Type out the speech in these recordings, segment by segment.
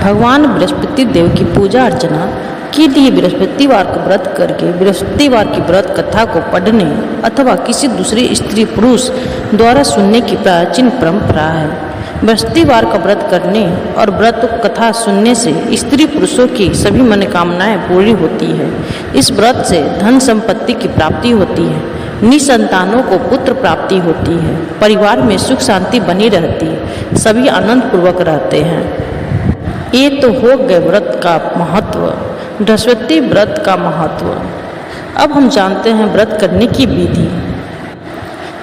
भगवान बृहस्पति देव की पूजा अर्चना के लिए बृहस्पतिवार को व्रत करके बृहस्पतिवार की व्रत कथा को पढ़ने अथवा किसी दूसरे स्त्री पुरुष द्वारा सुनने की प्राचीन परंपरा है। बृहस्पतिवार का व्रत करने और व्रत कथा सुनने से स्त्री पुरुषों की सभी मनोकामनाएं पूरी होती है। इस व्रत से धन संपत्ति की प्राप्ति होती है, निसंतानों को पुत्र प्राप्ति होती है, परिवार में सुख शांति बनी रहती है, सभी आनंद पूर्वक रहते हैं। ये तो हो गए व्रत का महत्व, बृहस्पति व्रत का महत्व। अब हम जानते हैं व्रत करने की विधि।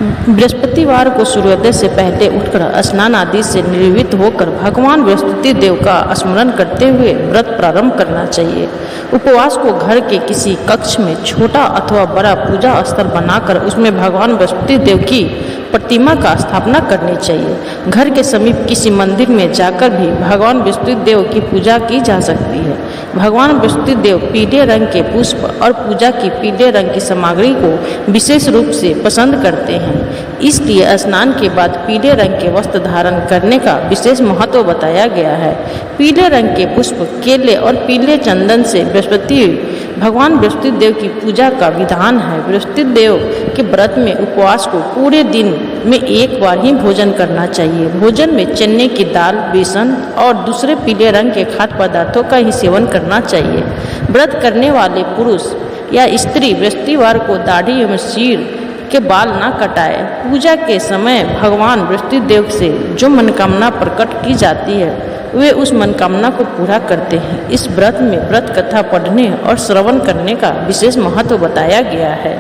बृहस्पतिवार को सूर्योदय से पहले उठकर स्नान आदि से निर्वृत्त होकर भगवान बृहस्पति देव का स्मरण करते हुए व्रत प्रारंभ करना चाहिए। उपवास को घर के किसी कक्ष में छोटा अथवा बड़ा पूजा स्थल बनाकर उसमें भगवान बृहस्पति देव की प्रतिमा का स्थापना करनी चाहिए। घर के समीप किसी मंदिर में जाकर भी भगवान बृहस्पति देव की पूजा की जा सकती है। भगवान बृहस्पति देव पीले रंग के पुष्प और पूजा की पीले रंग की सामग्री को विशेष रूप से पसंद करते हैं, इसलिए स्नान के बाद पीले रंग के वस्त्र धारण करने का विशेष महत्व बताया गया है। पीले रंग के पुष्प, केले और पीले चंदन से भगवान बृहस्पति देव की पूजा का विधान है। बृहस्पति देव के व्रत में उपवास को पूरे दिन में एक बार ही भोजन करना चाहिए। भोजन में चने की दाल, बेसन और दूसरे पीले रंग के खाद्य पदार्थों का ही सेवन करना चाहिए। व्रत करने वाले पुरुष या स्त्री बृहस्पतिवार को दाढ़ी एवं सिर के बाल न कटाए। पूजा के समय भगवान बृहस्पति देव से जो मनोकामना प्रकट की जाती है वे उस मनोकामना को पूरा करते हैं। इस व्रत में व्रत कथा पढ़ने और श्रवण करने का विशेष महत्व बताया गया है।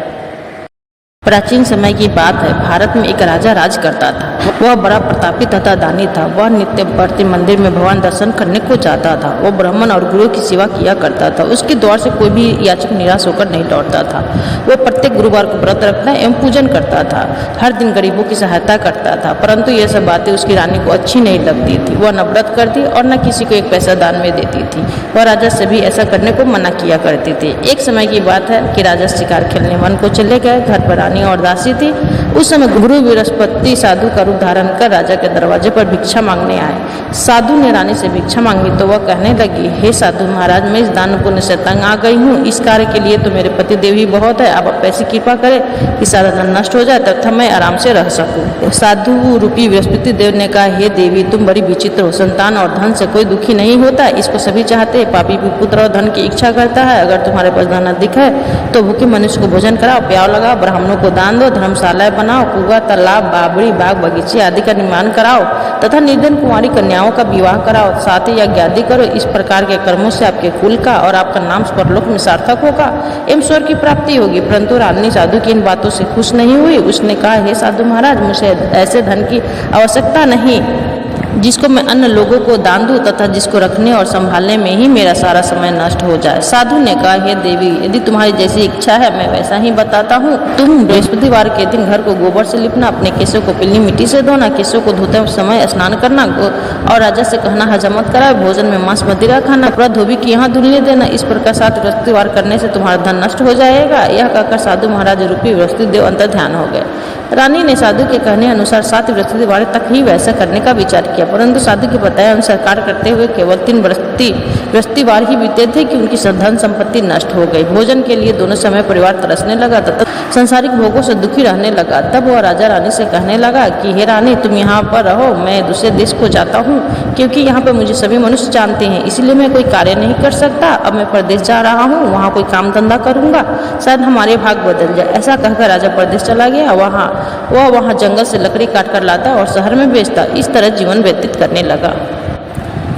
प्राचीन समय की बात है, भारत में एक राजा राज करता था। वह बड़ा प्रतापी तथा दानी था। वह नित्य बढ़ते मंदिर में भगवान दर्शन करने को जाता था। वह ब्राह्मण और गुरु की सेवा किया करता था। उसके द्वार से कोई भी याचक निराश होकर नहीं लौटता था। वह प्रत्येक गुरुवार को व्रत रखता एवं पूजन करता था। हर दिन गरीबों की सहायता करता था, परंतु ये सब बातें उसकी रानी को अच्छी नहीं लगती थी। वह न व्रत करती और न किसी को एक पैसा दान में देती थी। वह राजा से भी ऐसा करने को मना किया करते थे। एक समय की बात है कि राजा शिकार खेलने वन को चले गए। घर पर रानी और दासी थी। उस समय गुरु बृहस्पति साधु का रूप धारण कर राजा के दरवाजे पर भिक्षा मांगने आए। साधु ने रानी से भिक्षा मांगी तो वह कहने लगी, हे साधु महाराज, मैं इस दान पुण्य से तंग आ गई हूँ। इस कार्य के लिए तो मेरे पति देव ही बहुत है। आप ऐसी कृपा करें कि सारा धन नष्ट हो जाए तथा मैं आराम से रह सकूं। साधु रूपी बृहस्पति देव ने कहा, हे देवी, तुम बड़ी विचित्र हो। संतान और धन से कोई दुखी नहीं होता, इसको सभी चाहते। पापी भी पुत्र और धन की इच्छा करता है। अगर तुम्हारे पास धन अधिक है तो भूखे मनुष्य को भोजन कराओ, प्याव लगाओ, ब्राह्मणों को दान दो, धर्मशालाएं बनाओ, कुआं, तालाब, बावड़ी, बाग बगीचे आदि का निर्माण कराओ तथा निर्धन कुंवारी कन्याओं का विवाह कराओ, साथ ही यज्ञ आदि करो। इस प्रकार के कर्मों से आपके कुल का और आपका नाम परलोक में सार्थक होगा एवं स्वर्ग की प्राप्ति होगी। परंतु रानी साधु की इन बातों से खुश नहीं हुई। उसने कहा, हे साधु महाराज, मुझे ऐसे धन की आवश्यकता नहीं जिसको मैं अन्य लोगों को दान दूं तथा जिसको रखने और संभालने में ही मेरा सारा समय नष्ट हो जाए। साधु ने कहा, हे देवी, यदि तुम्हारी जैसी इच्छा है मैं वैसा ही बताता हूँ। तुम बृहस्पतिवार के दिन घर को गोबर से लिपना, अपने केशों को पीली मिट्टी से धोना, केशों को धोते समय स्नान करना और राजा से कहना हजामत कराए, भोजन में मांस मदिरा खाना, पूरा धोबी की यहाँ धुलने देना। इस प्रकार 7 बृहस्पतिवार करने से तुम्हारा धन नष्ट हो जाएगा। यह कहकर साधु महाराज रूपी बृहस्पति देव अंतर ध्यान हो गए। रानी ने साधु के कहने अनुसार 7 बृहस्पतिवार तक ही वैसा करने का विचार किया, परंतु साधु के बताए अनुसार कार्य करते हुए केवल 3 बृहस्पतिवार ही बीते थे कि उनकी धन संपत्ति नष्ट हो गई। भोजन के लिए दोनों समय परिवार तरसने लगा तथा संसारिक भोगों से दुखी रहने लगा। तब वह राजा रानी से कहने लगा कि हे रानी, तुम यहाँ पर रहो, मैं दूसरे देश को जाता हूँ, क्योंकि यहाँ पर मुझे सभी मनुष्य जानते हैं, इसलिए मैं कोई कार्य नहीं कर सकता। अब मैं प्रदेश जा रहा हूँ, वहाँ कोई काम धंधा करूँगा, शायद हमारे भाग बदल जाए। ऐसा कहकर राजा प्रदेश चला गया। वह जंगल से लकड़ी काट कर लाता और शहर में बेचता। इस तरह जीवन व्यतीत करने लगा।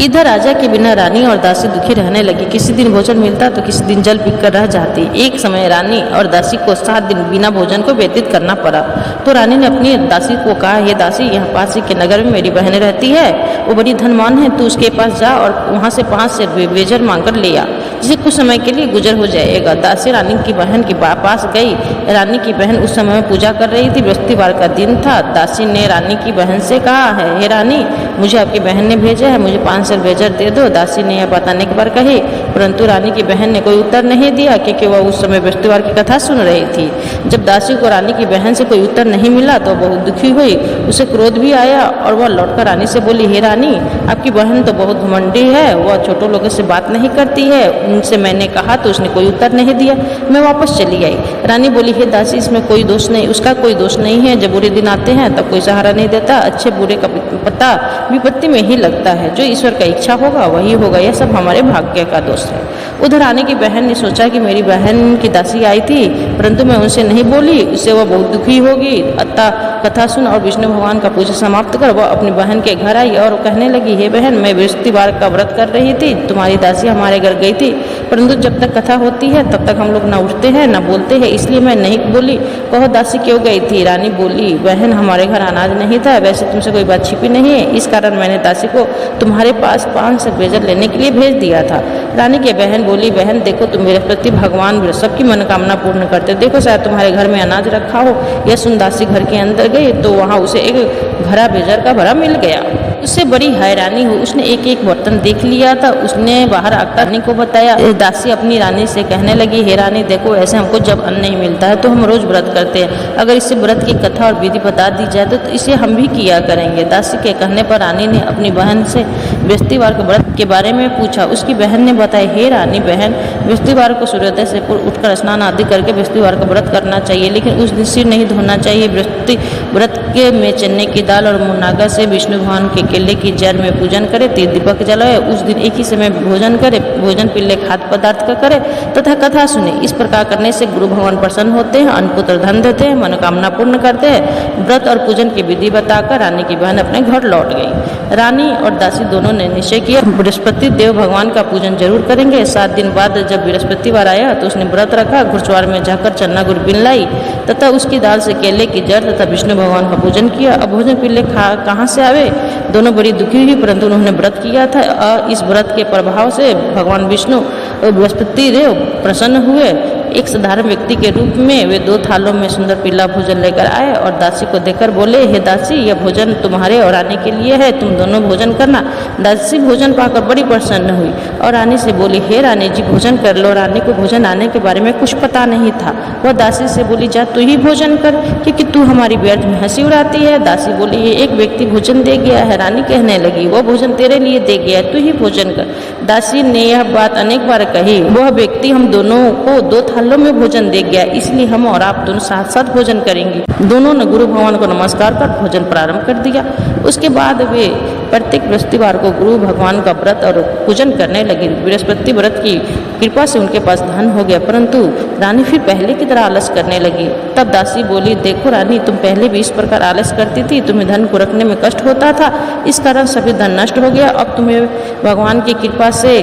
इधर राजा के बिना रानी और दासी दुखी रहने लगी। किसी दिन भोजन मिलता तो किसी दिन जल पीकर रह जाती। एक समय रानी और दासी को 7 दिन बिना भोजन को व्यतीत करना पड़ा। तो रानी ने अपनी दासी को कहा, ये दासी, यहाँ पास ही के नगर में मेरी बहन रहती है, वो बड़ी धनवान है, तू उसके पास जा और वहाँ से 5 सेर बेजर मांग कर ले आ। जिसे कुछ समय के लिए गुजर हो जाएगा। दासी रानी की बहन के पास गई। रानी की बहन उस समय में पूजा कर रही थी। बृहस्पतिवार का दिन था। दासी ने रानी की बहन से कहा है, हे रानी, मुझे आपकी बहन ने भेजा है, मुझे 5 बेजर दे दो। दासी ने यह बताने के बाद कही, परंतु रानी की बहन ने कोई उत्तर नहीं दिया, क्योंकि वह उस समय बृहस्पतिवार की कथा सुन रही थी। जब दासी को रानी की बहन से कोई उत्तर नहीं मिला तो बहुत दुखी हुई। उसे क्रोध भी आया और वह लौटकर रानी से बोली, हे रानी, आपकी बहन तो बहुत घमंडी है, वह छोटों लोगों से बात नहीं करती है। उनसे मैंने कहा तो उसने कोई उत्तर नहीं दिया, मैं वापस चली आई। रानी बोली, हे दासी, इसमें कोई दोष नहीं, उसका कोई दोष नहीं है। जब बुरे दिन आते हैं तब कोई सहारा नहीं देता। अच्छे बुरे का पता विपत्ति में ही लगता है। जो ईश्वर का इच्छा होगा वही होगा, यह सब हमारे भाग्य का दोष है। उधर रानी की बहन ने सोचा कि मेरी बहन की दासी आई थी, परंतु मैं उनसे नहीं बोली, उससे वह बहुत दुखी होगी। अतः कथा सुन और विष्णु भगवान का पूजा समाप्त कर वह अपनी बहन के घर आई और कहने लगी, हे बहन, मैं बृहस्पतिवार का व्रत कर रही थी, तुम्हारी दासी हमारे घर गई थी, परंतु जब तक कथा होती है तब तक हम लोग न उठते हैं न बोलते हैं, इसलिए मैं नहीं बोली। कहो दासी क्यों गई थी? रानी बोली, बहन, हमारे घर अनाज नहीं था, वैसे तुमसे कोई बात छिपी नहीं है, इस कारण मैंने दासी को तुम्हारे पास 5 बेजर लेने के लिए भेज दिया था। रानी की बहन बोली, बहन देखो, तुम बृहस्पति भगवान सबकी मनोकामना पूर्ण करते, देखो शायद तुम्हारे घर में अनाज रखा हो। यह सुन दासी घर के अंदर गई तो वहाँ उसे एक घड़ा बेजर का भरा मिल गया। उससे बड़ी हैरानी हुई। उसने एक एक बर्तन देख लिया था। उसने बाहर आकर रानी को बताया। दासी अपनी रानी से कहने लगी, हे रानी, देखो, ऐसे हमको जब अन्न नहीं मिलता है तो हम रोज व्रत करते हैं, अगर इससे व्रत की कथा और विधि बता दी जाए तो इसे हम भी किया करेंगे। दासी के कहने पर रानी ने अपनी बहन से बृहस्पतिवार के व्रत के बारे में पूछा। उसकी बहन ने बताया, हे रानी बहन, बृहस्पतिवार को सूर्योदय से पूर्व उठकर स्नान आदि करके बृहस्पतिवार का व्रत करना चाहिए, लेकिन उस दिन सिर नहीं धोना चाहिए। बृहस्पति व्रत के में चने की दाल और मुनागा से विष्णु भगवान के केले की जड़ में पूजन करे, तीर दीपक जलाए, उस दिन एक ही समय भोजन करे, भोजन पीले खाद्य पदार्थ का करे तथा कथा सुने। इस प्रकार करने से गुरु भगवान प्रसन्न होते हैं, अन्नपुत्र धन देते हैं, मनोकामना पूर्ण करते हैं। व्रत और पूजन की विधि बताकर रानी की बहन अपने घर लौट गई। रानी और दासी दोनों ने निश्चय किया, बृहस्पति देव भगवान का पूजन जरूर करेंगे। 7 दिन बाद जब बृहस्पतिवार आया तो उसने व्रत रखा, घुड़सवार में जाकर चन्ना गुड़ बिन लाई तथा उसकी दाल से केले की जड़ तथा विष्णु भगवान का पूजन किया। अब भोजन पीले कहाँ से आवे? दोनों बड़ी दुखी हुई, परंतु उन्होंने व्रत किया था। इस व्रत के प्रभाव से भगवान विष्णु बृहस्पति देव प्रसन्न हुए। एक साधारण व्यक्ति के रूप में वे 2 थालों में सुंदर पीला भोजन लेकर आए और दासी को देकर बोले, हे दासी, यह भोजन तुम्हारे और रानी के लिए है, तुम दोनों भोजन करना। दासी भोजन पाकर बड़ी प्रसन्न हुई और रानी से बोली, हे रानी जी, भोजन कर लो। रानी को भोजन आने के बारे में कुछ पता नहीं था। वह दासी से बोली, जा तू ही भोजन कर, क्योंकि तू हमारी व्यर्थ में हंसी उड़ाती है। दासी बोली, ये एक व्यक्ति भोजन दे गया है। रानी कहने लगी, वह भोजन तेरे लिए दे गया, तू ही भोजन कर। दासी ने यह बात अनेक बार कही। वह व्यक्ति हम दोनों को 2 थालों में भोजन दे गया, इसलिए हम और आप दोनों साथ साथ भोजन करेंगे। दोनों ने गुरु भगवान को नमस्कार कर भोजन प्रारंभ कर दिया। उसके बाद वे प्रत्येक बृहस्पतिवार को गुरु भगवान का व्रत और पूजन करने लगे। बृहस्पति व्रत की कृपा से उनके पास धन हो गया, परंतु रानी फिर पहले की तरह आलस करने लगी। तब दासी बोली, देखो रानी, तुम पहले भी इस प्रकार आलस करती थी, तुम्हें धन को रखने में कष्ट होता था, इस कारण सभी धन नष्ट हो गया। अब तुम्हें भगवान की कृपा से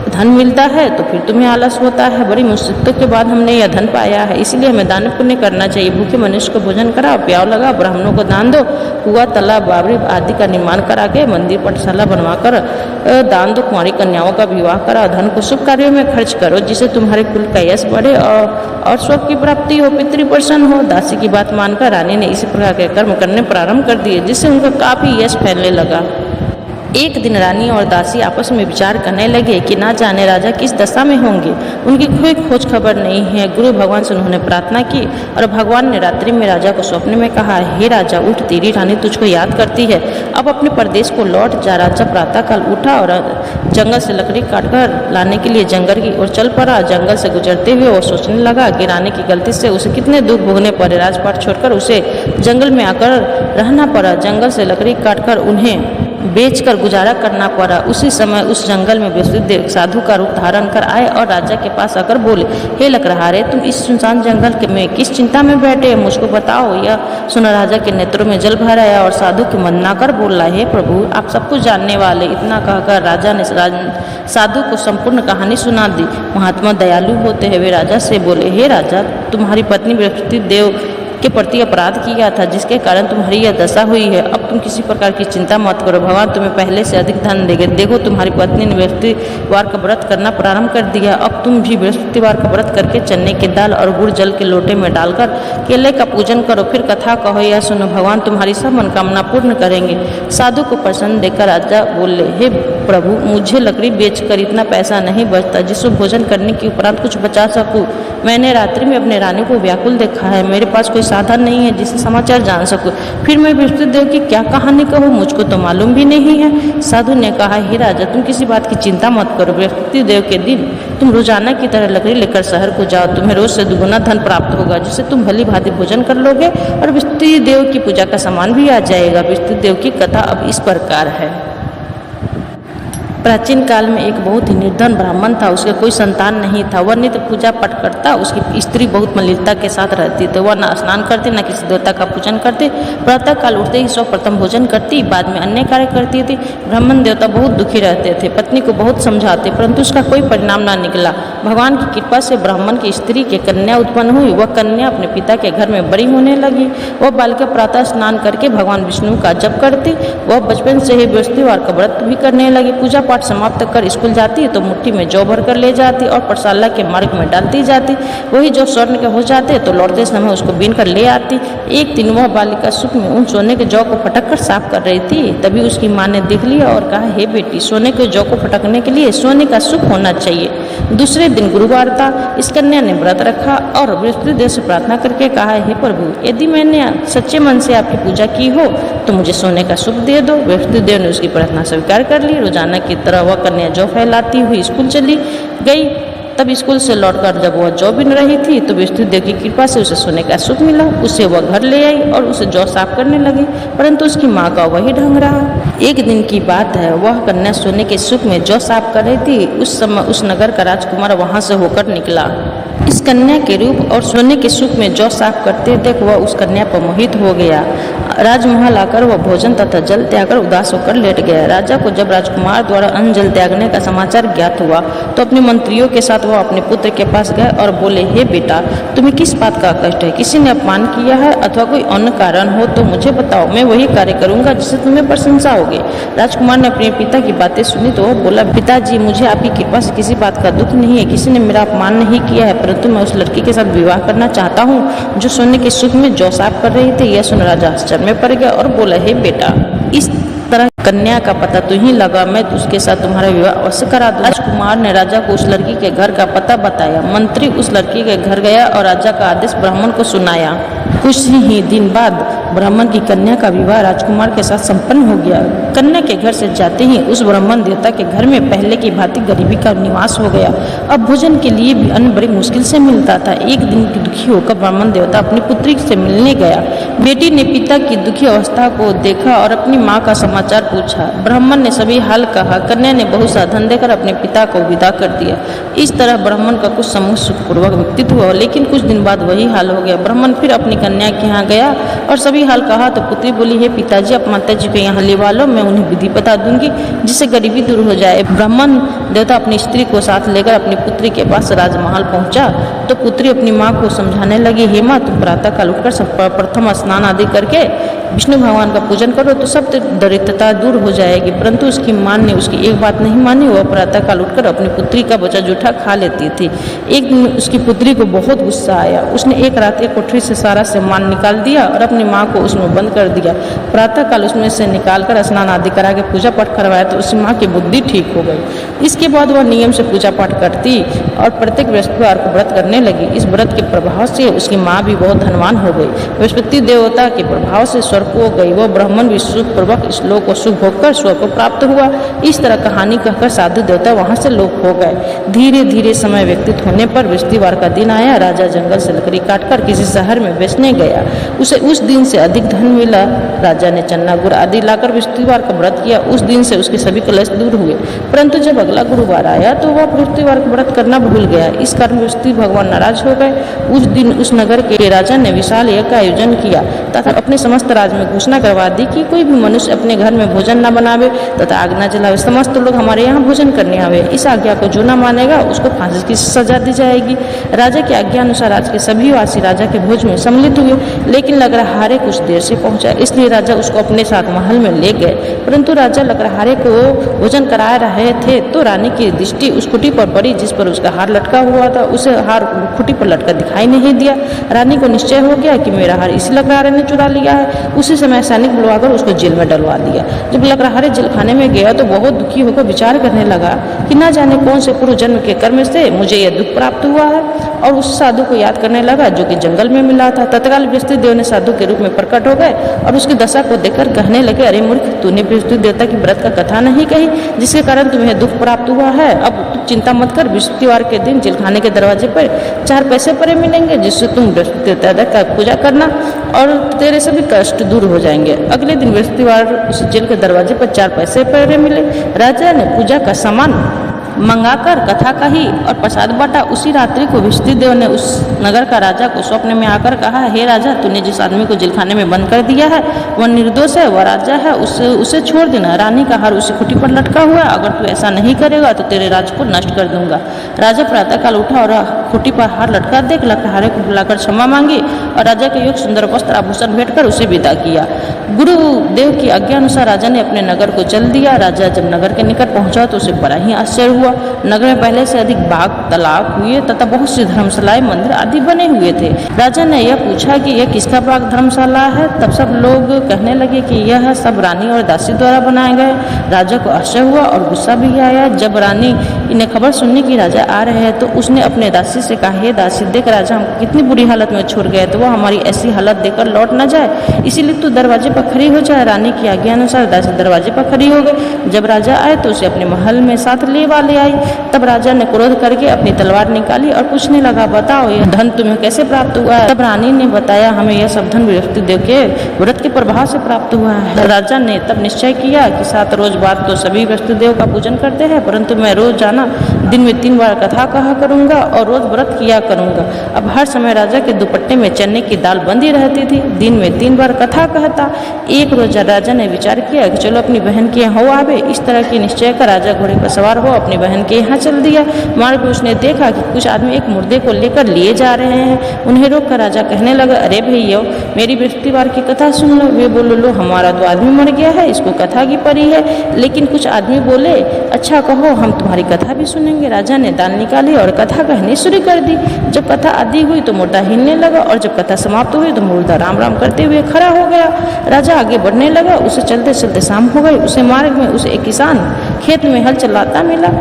धन मिलता है तो फिर तुम्हें आलस होता है। बड़ी मुसीबतों के बाद हमने यह धन पाया है, इसलिए हमें दान पुण्य करना चाहिए। भूखे मनुष्य को भोजन कराओ, प्याव लगाओ, ब्राह्मणों को दान दो, कुआं, तालाब, बावड़ी आदि का निर्माण करा के मंदिर पाठशाला बनवाकर दान दो, कुंवारी कन्याओं का विवाह कराओ, धन को शुभ कार्यों में खर्च करो, जिससे तुम्हारे कुल का यश बढ़े और स्वर्ग की प्राप्ति हो, पितृ प्रसन्न हो। दासी की बात मानकर रानी ने इसी प्रकार के कर्म करने प्रारंभ कर दिए, जिससे उनका काफी यश फैलने लगा। एक दिन रानी और दासी आपस में विचार करने लगे कि ना जाने राजा किस दशा में होंगे, उनकी कोई खोज खबर नहीं है। गुरु भगवान से उन्होंने प्रार्थना की और भगवान ने रात्रि में राजा को स्वप्न में कहा, हे राजा, उठ, तेरी रानी तुझको याद करती है, अब अपने प्रदेश को लौट जा। राजा प्रातःकाल उठा और जंगल से लकड़ी काटकर लाने के लिए जंगल की ओर चल पड़ा। जंगल से गुजरते हुए वो सोचने लगा कि रानी की गलती से उसे कितने दुख भोगने पड़े। राजपाट छोड़कर उसे जंगल में आकर रहना पड़ा। जंगल से लकड़ी काटकर उन्हें बेचकर गुजारा करना पड़ा। उसी समय उस जंगल में बृहस्पति साधु का रूप धारण कर आए और राजा के पास आकर बोले, हे लकड़हारे, तुम इस सुनसान जंगल में किस चिंता में बैठे, मुझको बताओ। यह सुना राजा के नेत्रों में जल भर आया और साधु की वंदना कर बोला, हे प्रभु, आप सब कुछ जानने वाले। इतना कहकर राजा ने साधु को संपूर्ण कहानी सुना दी। महात्मा दयालु होते हुए राजा से बोले, हे राजा, तुम्हारी पत्नी बृहस्पति देव के प्रति अपराध किया था, जिसके कारण तुम्हारी यह दशा हुई है। अब तुम किसी प्रकार की चिंता मत करो, भगवान तुम्हें पहले से अधिक धन देंगे। देखो तुम्हारी पत्नी ने बृहस्पतिवार का व्रत करना प्रारंभ कर दिया। अब तुम भी बृहस्पतिवार का व्रत करके चने की दाल और गुड़ जल के लोटे में डालकर केले का पूजन करो, फिर कथा कहो या सुनो, भगवान तुम्हारी सब मनोकामना पूर्ण करेंगे। साधु को प्रसन्न देखकर राजा बोले, हे प्रभु, मुझे लकड़ी बेचकर इतना पैसा नहीं बचता जिसको भोजन करने के उपरांत कुछ बचा सकूं। मैंने रात्रि में अपने रानी को व्याकुल देखा है, मेरे पास कोई साधन नहीं है जिससे समाचार जान सकूं। फिर मैं बृहस्पति देव की क्या कहानी कहूँ, मुझको तो मालूम भी नहीं है। साधु ने कहा, हे राजा, तुम किसी बात की चिंता मत करो। बृहस्पति देव के दिन तुम रोजाना की तरह लकड़ी लेकर शहर को जाओ, तुम्हें रोज से दुगुना धन प्राप्त होगा, जिससे तुम भली भांति भोजन कर लोगे और बृहस्पति देव की पूजा का सामान भी आ जाएगा। बृहस्पति देव की कथा अब इस प्रकार है। प्राचीन काल में एक बहुत ही निर्धन ब्राह्मण था, उसके कोई संतान नहीं था। वह नित्य पूजा पाठ करता, उसकी स्त्री बहुत मलिनता के साथ रहती, तो वह न स्नान करती न किसी देवता का पूजन करती। प्रातः काल उठते ही सर्वप्रथम भोजन करती, बाद में अन्य कार्य करती थी। ब्राह्मण देवता बहुत दुखी रहते थे, पत्नी को बहुत समझाते, परंतु उसका कोई परिणाम न निकला। भगवान की कृपा से ब्राह्मण की स्त्री के कन्या उत्पन्न हुई। वह कन्या अपने पिता के घर में बड़ी होने लगी। वह बालिका प्रातः स्नान करके भगवान विष्णु का जप करती। वह बचपन से ही बृहस्पतिवार का व्रत भी करने लगी। पूजा पाठ समाप्त कर स्कूल जाती तो मुट्ठी में जौ भर कर ले जाती और पाठशाला के मार्ग में डालती जाती। वही जो स्वर्ण के हो जाते तो लौटते समय उसको बीन कर ले आती। एक दिन वह बालिका सुख में उन सोने के जौ को फटक कर साफ कर रही थी, तभी उसकी माँ ने देख लिया और कहा, हे बेटी, सोने के जौ को फटकने के लिए सोने का सुख होना चाहिए। दूसरे दिन गुरुवार था। इस कन्या ने व्रत रखा और बृहस्पति देव से प्रार्थना करके कहा, हे प्रभु, यदि मैंने सच्चे मन से आपकी पूजा की हो तो मुझे सोने का सुख दे दो। बृहस्पति देव ने उसकी प्रार्थना स्वीकार कर ली। रोजाना की तरह वह कन्या जौ फैलाती हुई स्कूल चली गई। तब स्कूल से लौटकर जब वह जौ बिन रही थी तो बृहस्पति देव की कृपा से उसे सोने का सुख मिला। उसे वह घर ले आई और उसे जौ साफ करने लगी, परंतु उसकी माँ का वही ढंग रहा। एक दिन की बात है, वह कन्या सोने के सुख में जौ साफ कर रही थी। उस समय उस नगर का राजकुमार वहां से होकर निकला। इस कन्या के रूप और सोने के सुख में जौ साफ करते देख वह उस कन्या पर मोहित हो गया। राजमहल आकर वह भोजन तथा जल त्यागकर उदास होकर लेट गया। राजा को जब राजकुमार द्वारा अन्न जल त्यागने का समाचार ज्ञात हुआ तो अपने मंत्रियों के साथ वह अपने पुत्र के पास गए और बोले, हे बेटा, तुम्हें किस बात का कष्ट है? किसी ने अपमान किया है अथवा कोई अन्य कारण हो तो मुझे बताओ, मैं वही कार्य करूंगा जिससे तुम्हें प्रशंसा होगी। राजकुमार ने अपने पिता की बातें सुनी तो वह बोला, पिताजी, मुझे आपकी कृपा से किसी बात का दुख नहीं है। किसी ने मेरा अपमान नहीं किया है, परंतु मैं उस लड़की के साथ विवाह करना चाहता हूँ जो सोने के सुख में जौ साफ कर रही थी। यह सुन राजा आश्चर्य में पड़ गया और बोला, हे बेटा, इस तरह कन्या का पता तुम्हें लगा, मैं उसके साथ तुम्हारा विवाह अवश्य करा दूं। राजकुमार ने राजा को उस लड़की के घर का पता बताया। मंत्री उस लड़की के घर गया और राजा का आदेश ब्राह्मण को सुनाया। कुछ ही दिन बाद ब्राह्मण की कन्या का विवाह राजकुमार के साथ संपन्न हो गया। कन्या के घर से जाते ही उस ब्राह्मण देवता के घर में पहले की भांति गरीबी का निवास हो गया। अब भोजन के लिए भी अन्न बड़ी मुश्किल से मिलता था। एक दिन की दुखी होकर ब्राह्मण देवता अपनी पुत्री से मिलने गया। बेटी ने पिता की दुखी अवस्था को देखा और अपनी माँ का समाचार पूछा। ब्राह्मण ने सभी हाल कहा। कन्या ने बहुत सा धन देकर अपने पिता को विदा कर दिया। इस तरह ब्राह्मण का कुछ समय सुखपूर्वक व्यतीत हुआ, लेकिन कुछ दिन बाद वही हाल हो गया। ब्राह्मण फिर अपनी कन्या के यहाँ गया और सभी हाल कहा तो पुत्री बोली, हे पिताजी, आप माता जी को यहाँ लेवा लो, मैं उन्हें विधि बता दूंगी जिससे गरीबी दूर हो जाए। ब्राह्मण देवता अपनी स्त्री को साथ लेकर अपनी पुत्री के पास राजमहल पहुंचा तो पुत्री अपनी माँ को समझाने लगी, हे माँ, तुम प्रातः काल उठकर प्रथम स्नान आदि करके विष्णु भगवान का पूजन करो तो सब दरिद्रता दूर हो जाएगी। परंतु उसकी माँ ने उसकी एक बात नहीं मानी। वह प्रातः काल उठकर अपनी पुत्री का बचा जूठा खा लेती थी। एक दिन उसकी पुत्री को बहुत गुस्सा आया। उसने एक रात एक कोठरी से सारा सामान निकाल दिया और अपनी माँ को उसमें बंद कर दिया। प्रातः काल उसमें से निकालकर स्नान आदि करा के पूजा पाठ करवाया तो उसकी माँ की बुद्धि ठीक हो गई। इसके बाद वह नियम से पूजा पाठ करती और प्रत्येक बृहस्पतिवार को व्रत करने लगी। इस व्रत के प्रभाव से उसकी माँ भी बहुत धनवान हो गई। बृहस्पति देवता के प्रभाव से स्वर्ग को गई। वह ब्राह्मण भी सुखपूर्वक इस लोक को सुख भोग कर स्वर्ग को प्राप्त हुआ। इस तरह कहानी कहकर साधु देवता वहां से लोप हो गए। धीरे धीरे समय व्यतीत होने पर बृहस्पतिवार का दिन आया। राजा जंगल से लकड़ी काटकर किसी शहर में बेचने गया। उसे उस दिन से अधिक धन मिला। राजा ने चन्ना गुड़ आदि लाकर बृहस्पतिवार का व्रत किया। उस दिन से उसके सभी कलेश दूर हुए। परंतु जब अगला गुरुवार आया तो वह बृहस्पतिवार का व्रत करना भूल गया। इस कारण बृहस्पति भगवान नाराज हो गए। उस दिन उस नगर के राजा ने विशाल यज्ञ का आयोजन किया तथा अपने समस्त राज्य में घोषणा करवा दी कि कोई भी मनुष्य अपने घर में भोजन न बनावे तथा आग न जलावे। समस्त लोग हमारे यहाँ भोजन करने आवे। इस आज्ञा को जो न मानेगा उसको फांसी की सजा दी जाएगी। राजा की आज्ञा अनुसार आज के सभी वासी राजा के भोज में सम्मिलित हुए, लेकिन लग रहा हारे कुछ कुछ देर से पहुंचा, इसलिए राजा उसको अपने साथ महल में ले गए। परंतु राजा लकड़हारे को भोजन करा रहे थे तो रानी की दृष्टि उस खुटी पर पड़ी जिस पर उसका हार लटका हुआ था। उसे हार खुटी पर लटका दिखाई नहीं दिया। रानी को निश्चय हो गया कि मेरा हार इसी लकड़हारे ने चुरा लिया है। उसी समय सैनिक बुलवाकर उसको जेल में डलवा दिया। जब लकड़हारे जेल खाने में गया तो बहुत दुखी होकर विचार करने लगा कि न जाने कौन से पूर्व जन्म के कर्म से मुझे यह दुख प्राप्त हुआ है, और उस साधु को याद करने लगा जो कि जंगल में मिला था। तत्काल बृहस्पति देव ने साधु के रूप में प्रकट हो गए और उसकी दशा को देखकर कहने लगे, अरे मूर्ख, तूने बृहस्पति देवता की व्रत का कथा नहीं कही जिसके कारण तुम्हें दुख प्राप्त हुआ है। अब तू चिंता मत कर, बृहस्पतिवार के दिन जेलखाने के दरवाजे पर 4 पैसे परे मिलेंगे जिससे तुम बृहस्पति देवता का पूजा करना और तेरे सभी कष्ट दूर हो जाएंगे। अगले दिन बृहस्पतिवार उस जेल के दरवाजे पर 4 पैसे परे मिले। राजा ने पूजा का सामान मंगाकर कथा कही और प्रसाद बांटा। उसी रात्रि को बृहस्पति देव ने उस नगर का राजा को स्वप्न में आकर कहा, हे राजा, तूने जिस आदमी को जेलखाने में बंद कर दिया है वह निर्दोष है, वह राजा है, उसे छोड़ देना। रानी का हार उसी खुटी पर लटका हुआ है, अगर तू ऐसा नहीं करेगा तो तेरे राज को नष्ट कर दूंगा। राजा प्रातःकाल उठा और खुटी पर हार लटका देख लकड़हारे को बुलाकर क्षमा मांगी और राजा के योग सुंदर वस्त्र आभूषण भेंट कर उसे विदा किया। गुरुदेव की आज्ञा अनुसार राजा ने अपने नगर को चल दिया। राजा जब नगर के निकट पहुंचा तो उसे बड़ा ही आश्चर्य हुआ। नगर में पहले से अधिक बाग, तालाब हुए तथा बहुत सी धर्मशालाएं, मंदिर आदि बने हुए थे। राजा ने यह पूछा कि यह किसका बाग धर्मशाला है। तब सब लोग कहने लगे कि यह सब रानी और दासी द्वारा बनाए गए। राजा को आश्चर्य हुआ और गुस्सा भी आया। जब रानी ने खबर सुनने की राजा आ रहे हैं तो उसने अपने दासी से कहा, हे दासी, देख राजा हमको कितनी बुरी हालत में छोड़ गए तो वह हमारी ऐसी हालत देखकर लौट न जाए, इसीलिए तू दरवाजे पर खड़ी हो जाए। रानी की आज्ञा अनुसार दासी दरवाजे पर खड़ी हो गई। जब राजा आए तो उसे अपने महल में साथ ले आई। तब राजा ने क्रोध करके अपनी तलवार निकाली और पूछने लगा, बताओ यह धन तुम्हें कैसे प्राप्त हुआ है। तब रानी ने बताया, हमें यह सब धन बृहस्पति देव के व्रत के प्रभाव से प्राप्त हुआ है। राजा ने तब निश्चय किया कि 7 रोज बाद तो सभी बृहस्पति देव का पूजन करते हैं, परंतु मैं रोज जाना दिन में 3 बार कथा कहा करूंगा और रोज व्रत किया करूंगा। अब हर समय राजा के दुपट्टे में चने की दाल बंधी रहती थी। दिन में 3 बार कथा कहता। एक रोज राजा ने विचार किया कि चलो अपनी बहन के यहाँ हो आवे। इस तरह की निश्चय कर राजा घोड़े पर सवार हो अपनी बहन के यहाँ चल दिया। मार्ग में उसने देखा कि कुछ आदमी एक मुर्दे को लेकर लिए जा रहे हैं। उन्हें रोककर राजा कहने लगा, अरे भैया, मेरी बृहस्पतिवार की कथा सुन लो। वे बोलो, लो हमारा तो आदमी मर गया है, इसको कथा की परी है। लेकिन कुछ आदमी बोले, अच्छा कहो, हम तुम्हारी कथा भी सुनेंगे। राजा ने दाल निकाली और कथा कहनी शुरू कर दी। जब कथा आदि हुई तो मुर्दा हिलने लगा और जब कथा समाप्त हुई तो मुर्दा राम राम करते हुए खड़ा हो गया। राजा आगे बढ़ने लगा। उसे चलते चलते शाम हो गई। उसे मार्ग में उसे एक किसान खेत में हल चलाता मिला।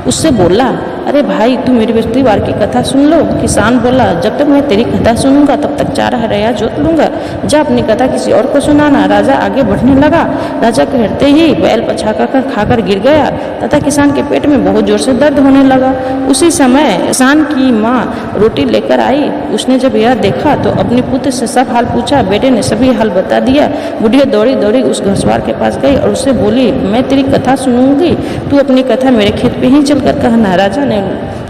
उससे बोला, अरे भाई, तू मेरी बृहस्पतिवार की कथा सुन लो। किसान बोला, जब तक मैं तेरी कथा सुनूंगा तब तक 4 हरया जोत लूंगा, जा अपनी कथा किसी और को सुनाना। राजा आगे बढ़ने लगा। राजा कहते ही बैल पछा कर खाकर गिर गया तथा किसान के पेट में बहुत जोर से दर्द होने लगा। उसी समय किसान की माँ रोटी लेकर आई। उसने जब यह देखा तो अपने पुत्र से सब हाल पूछा। बेटे ने सभी हाल बता दिया। बुढ़िया दौड़ी दौड़ी उस घुड़सवार के पास गई और उससे बोली, मैं तेरी कथा सुनूंगी, तू अपनी कथा मेरे खेत पे ही चलकर कहना। राजा ने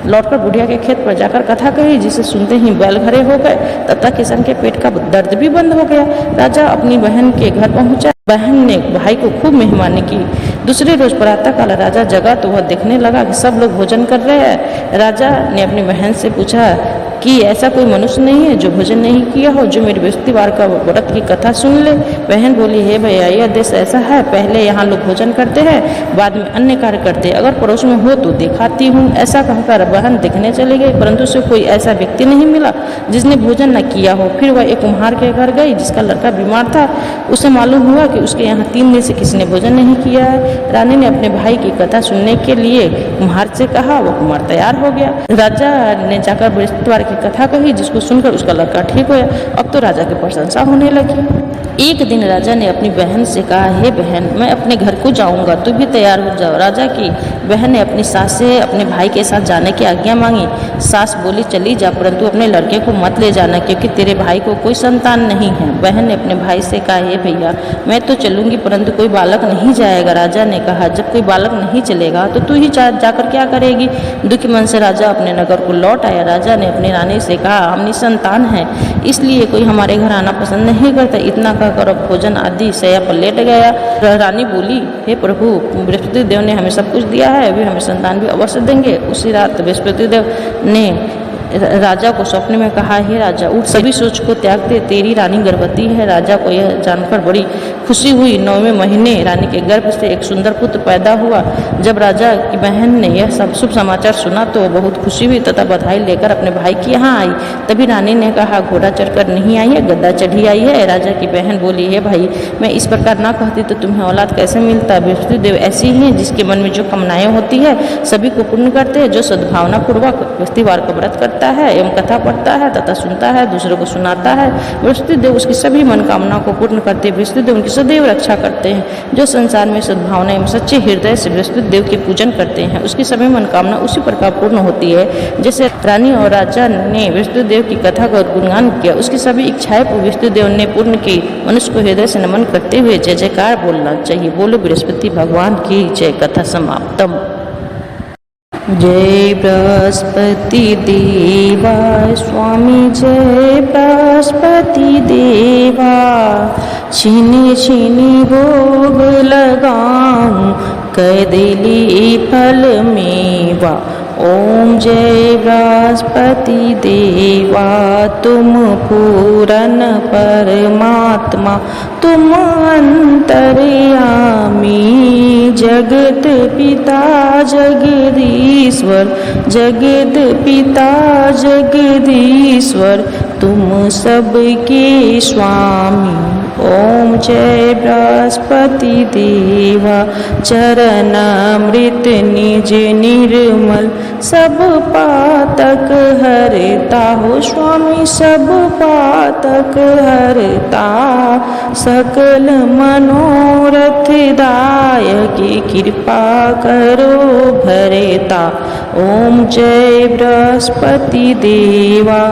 लौटकर बुढ़िया के खेत पर जाकर कथा कही, जिसे सुनते ही बैल घरे हो गए तथा किसान के पेट का दर्द भी बंद हो गया। राजा अपनी बहन के घर पहुंचा। बहन ने भाई को खूब मेहमानी की। दूसरे रोज प्रातःकाल राजा जगा तो वह देखने लगा कि सब लोग भोजन कर रहे हैं। राजा ने अपनी बहन से पूछा कि ऐसा कोई मनुष्य नहीं है जो भोजन नहीं किया हो, जो मेरी बृहस्पतिवार का व्रत की कथा सुन ले। बहन बोली, हे भैया, यह देश ऐसा है, पहले यहाँ लोग भोजन करते हैं, बाद में अन्य कार्य करते हैं। अगर पड़ोस में हो तो दिखाती हूँ। ऐसा कहकर बहन देखने चली गई, परंतु उसे कोई ऐसा व्यक्ति नहीं मिला जिसने भोजन न किया हो। फिर वह एक कुम्हार के घर गई जिसका लड़का बीमार था। उसे मालूम हुआ कि उसके यहाँ 3 दिन से किसी ने भोजन नहीं किया है। रानी ने अपने भाई की कथा सुनने के लिए कुम्हार से कहा। वह कुम्हार तैयार हो गया। राजा ने जाकर बृहस्पतिवार की कथा कही, जिसको सुनकर उसका लड़का ठीक हुआ। अब तो राजा की प्रशंसा होने लगी। एक दिन राजा ने अपनी बहन से कहा, हे बहन, मैं अपने घर को जाऊंगा, तू भी तैयार हो जाओ। राजा की बहन ने अपनी सास से अपने भाई के साथ जाने की आज्ञा मांगी। सास बोली, चली जा, परंतु अपने लड़के को मत ले जाना, क्योंकि तेरे भाई को कोई संतान नहीं है। बहन ने अपने भाई से कहा, हे भैया, मैं तो चलूंगी, परंतु कोई बालक नहीं जाएगा। राजा ने कहा, जब कोई बालक नहीं चलेगा तो तू ही जाकर क्या करेगी। दुखी मन से राजा अपने नगर को लौट आया। राजा ने अपनी रानी से कहा, हम निसंतान हैं, इसलिए कोई हमारे घर आना पसंद नहीं करता। इतना कहकर भोजन आदि शैया पर लेट गया। रानी बोली, हे प्रभु, बृहस्पति देव ने हमें सब कुछ दिया है, वे हमें संतान भी अवश्य देंगे। उसी रात बृहस्पति देव ने राजा को स्वप्न में कहा, हे राजा उठ, सभी सोच को त्याग दे, तेरी रानी गर्भवती है। राजा को यह जानकर बड़ी खुशी हुई। 9वें महीने रानी के गर्भ से एक सुंदर पुत्र पैदा हुआ। जब राजा की बहन ने यह सब शुभ समाचार सुना तो बहुत खुशी हुई तथा बधाई लेकर अपने भाई के यहाँ आई। तभी रानी ने कहा, घोड़ा चढ़कर नहीं आई है, गद्दा चढ़ी आई है। राजा की बहन बोली, हे भाई, मैं इस प्रकार ना कहती तो तुम्हें औलाद कैसे मिलता। बृहस्पति देव ऐसी ही हैं जिसके मन में जो कामनाएं होती है सभी को पूर्ण करते हैं। जो सद्भावना पूर्वक व्यक्तिवार का व्रत करता है एवं कथा पढ़ता है तथा सुनता है, दूसरों को सुनाता है, बृहस्पति देव उसकी सभी मनोकामनाओं को पूर्ण करते हैं। बृहस्पति देव उनकी सदैव रक्षा करते हैं। जो संसार में सद्भावना एवं सच्चे हृदय से बृहस्पति देव के पूजन करते हैं उसकी सभी मनोकामना उसी प्रकार पूर्ण होती है। जैसे रानी और राजा ने बृहस्पति देव की कथा का गुणगान किया, उसकी सभी इच्छाएं बृहस्पति देव ने पूर्ण की। मनुष्य को हृदय से नमन करते हुए जय जयकार बोलना चाहिए। बोलो बृहस्पति भगवान की जय। कथा समाप्तम। जय बृहस्पति देवा स्वामी, जय बृहस्पति देवा। छिनी छिनी भोग लगाऊं, कैदिली फल मेवा। ओम जय बृहस्पति देवा, तुम पूरन परमात्मा, तुम अंतर्यामी। जगत पिता जगदीश्वर, जगत पिता जगदीश्वर, तुम सबके स्वामी। ओम जय बृहस्पति देवा, चरणामृत निज निर्मल, सब पातक हरता हो स्वामी, सब पातक हरता। सकल मनोरथ दायक कृपा करो भरता। ओम जय बृहस्पति देवा,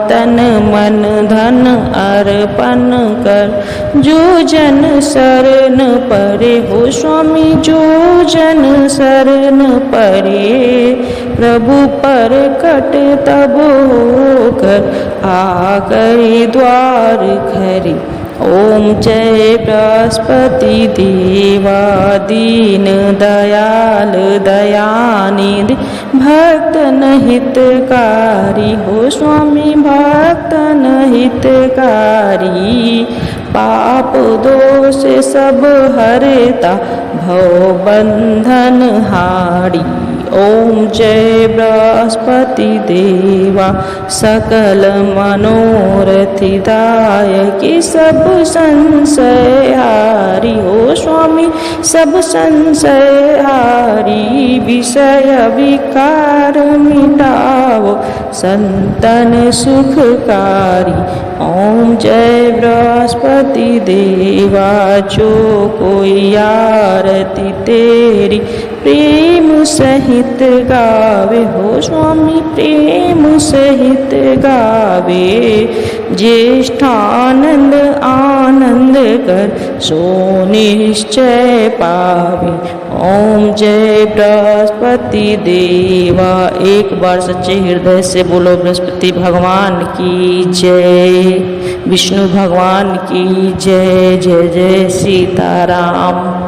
तन मन धन अर्पण कर, जो जन शरण परे हो स्वामी, जो जन शरण परे। प्रभु पर कट तब होकर आकर द्वार खरे। ओम जय बृहस्पति देवा, दीन दयाल दयानिधि, भक्तन हितकारी हो स्वामी, भक्तन हितकारी। पाप दोष सब हरता, भव बंधन हारी। ओम जय बृहस्पति देवा, सकल मनोरथि दायकी, सब संशय हारी हो स्वामी, सब संशय हारी। विषय विकार मिटाओ, संतन सुखकारी। ओम जय बृहस्पति देवा, जो कोई आरती तेरी प्रेम सहित गावे हो स्वामी, प्रेम सहित गावे। ज्येष्ठानंद आनंद कर, सो निश्चय पावे। ओम जय बृहस्पति देवा। एक बार सच्चे हृदय से बोलो बृहस्पति भगवान की जय, विष्णु भगवान की जय। जय जय सीताराम।